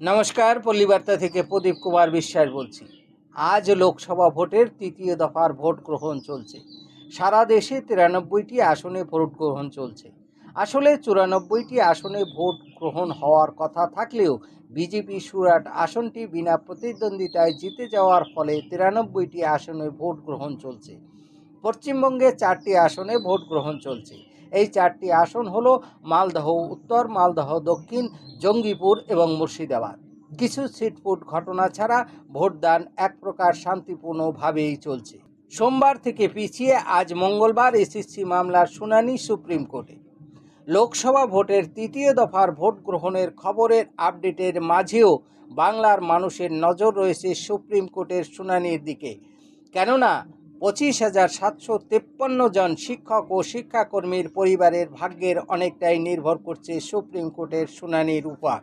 নমস্কার, পল্লীবার্তা থেকে প্রদীপ কুমার বিশ্বাস বলছি। আজ লোকসভা ভোটের তৃতীয় দফার ভোট গ্রহণ চলছে। সারা দেশে 93টি আসনে ভোট গ্রহণ চলছে। আসলে 94টি আসনে ভোট গ্রহণ হওয়ার কথা থাকলেও বিজেপি সুরাট আসনটি বিনা প্রতিদ্বন্দ্বিতায় জিতে যাওয়ার ফলে 93টি আসনে ভোট গ্রহণ চলছে। পশ্চিমবঙ্গে 4টি আসনে ভোট গ্রহণ চলছে। এই 4টি আসন হলো মালদহ উত্তর, মালদহ দক্ষিণ, জঙ্গিপুর এবং মুর্শিদাবাদ। কিছু ছিটপুট ঘটনা ছাড়া ভোটদান এক প্রকার শান্তিপূর্ণভাবেই চলছে। সোমবার থেকে পিছিয়ে আজ মঙ্গলবার এসএসসি মামলার শুনানি সুপ্রিম কোর্টে। লোকসভা ভোটের তৃতীয় দফার ভোট গ্রহণের খবরের আপডেটের মাঝেও বাংলার মানুষের নজর রয়েছে সুপ্রিম কোর্টের শুনানির দিকে। কেননা 25,753 জন শিক্ষক ও শিক্ষাকর্মীর পরিবারের ভাগ্যের অনেকটাই নির্ভর করছে সুপ্রিম কোর্টের শুনানির উপর।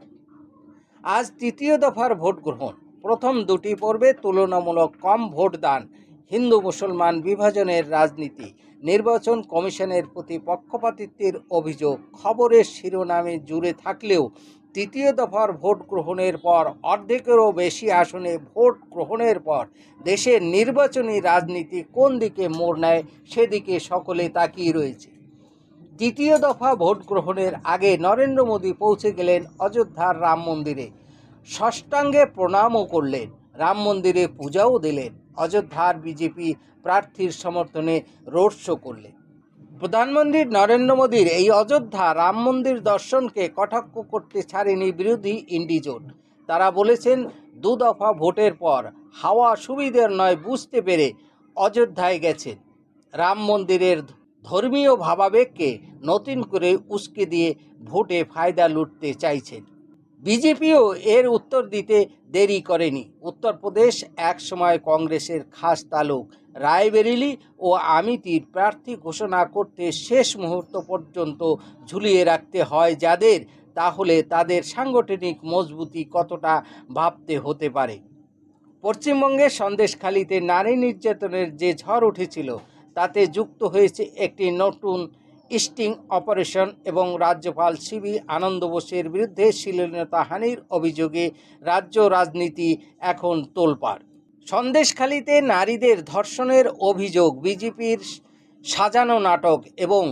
আজ তৃতীয় দফার ভোট গ্রহণ। প্রথম দুটি পর্বে তুলনামূলক কম ভোটদান, হিন্দু মুসলমান বিভাজনের রাজনীতি, নির্বাচন কমিশনের প্রতি পক্ষপাতিত্বের অভিযোগ খবরের শিরোনামে জুড়ে থাকলেও তৃতীয় দফার ভোট গ্রহণের পর অর্ধেকেরও বেশি আসনে ভোট গ্রহণের পর দেশের নির্বাচনী রাজনীতি কোন দিকে মোড় নেয় সেদিকে সকলে তাকিয়ে রয়েছে। তৃতীয় দফা ভোট গ্রহণের আগে নরেন্দ্র মোদী পৌঁছে গেলেন অযোধ্যার রাম মন্দিরে। ষষ্ঠাঙ্গে প্রণামও করলেন, রাম মন্দিরে পূজাও দিলেন, অযোধ্যার বিজেপি প্রার্থীর সমর্থনে রোড শো করলেন। প্রধানমন্ত্রী নরেন্দ্র মোদীর এই অযোধ্যা রাম মন্দির দর্শনকে কটাক্ষ করতে ছাড়েনি বিরোধী ইন্ডি জোট। তারা বলেছেন, দু দফা ভোটের পর হাওয়া সুবিধার নয় বুঝতে পেরে অযোধ্যায় গেছেন। রাম মন্দিরের ধর্মীয় ভাবাবেগকে নতুন করে উস্কে দিয়ে ভোটে ফায়দা লুটতে চাইছেন। বিজেপিও এর উত্তর দিতে দেরি করেনি। উত্তরপ্রদেশ একসময় কংগ্রেসের খাস তালুক রায়বেরেলি ও আমিতির প্রার্থী ঘোষণা করতে শেষ মুহূর্ত পর্যন্ত ঝুলিয়ে রাখতে হয় যাদের, তাহলে তাদের সাংগঠনিক মজবুতি কতটা ভাবতে হতে পারে। পশ্চিমবঙ্গে সন্দেশখালিতে নারী নির্যাতনের যে ঝড় উঠেছিল তাতে যুক্ত হয়েছে একটি নতুন স্টিং অপারেশন এবং রাজ্যপাল সিবি আনন্দ বোসের বিরুদ্ধে শ্লীলতাহানির অভিযোগে রাজ্য রাজনীতি এখন তোলপাড়। সন্দেশখালিতে নারীদের ধর্ষণের অভিযোগ বিজেপির সাজানো নাটক এবং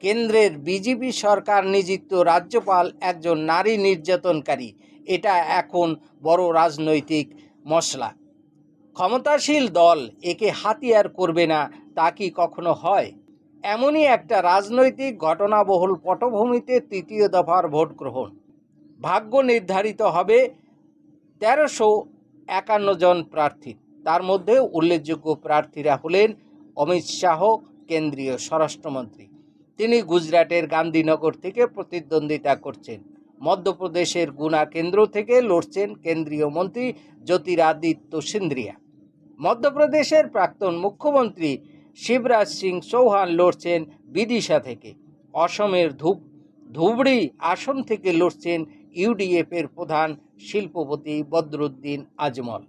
কেন্দ্রের বিজেপি সরকার নিযুক্ত রাজ্যপাল একজন নারী নির্যাতনকারী, এটা এখন বড় রাজনৈতিক মশলা। ক্ষমতাশীল দল একে হাতিয়ার করবে না তা কি কখনো হয়? এমনই একটা রাজনৈতিক ঘটনাবহুল পটভূমিতে তৃতীয় দফার ভোট গ্রহণ। ভাগ্য নির্ধারিত হবে 1351 জন প্রার্থী। তার মধ্যে উল্লেখযোগ্য প্রার্থীরা হলেন অমিত শাহ, কেন্দ্রীয় স্বরাষ্ট্রমন্ত্রী। তিনি গুজরাটের গান্ধীনগর থেকে প্রতিদ্বন্দ্বিতা করছেন। মধ্যপ্রদেশের গুনা কেন্দ্র থেকে লড়ছেন কেন্দ্রীয় মন্ত্রী জ্যোতিরাদিত্য সিন্ধিয়া। মধ্যপ্রদেশের প্রাক্তন মুখ্যমন্ত্রী শিবরাজ সিং চৌহান লড়ছেন বিদিশা থেকে। অসমের ধুবড়ি আসন থেকে লড়ছেন ইউডিএফের প্রধান শিল্পপতি বদরুদ্দিন আজমল।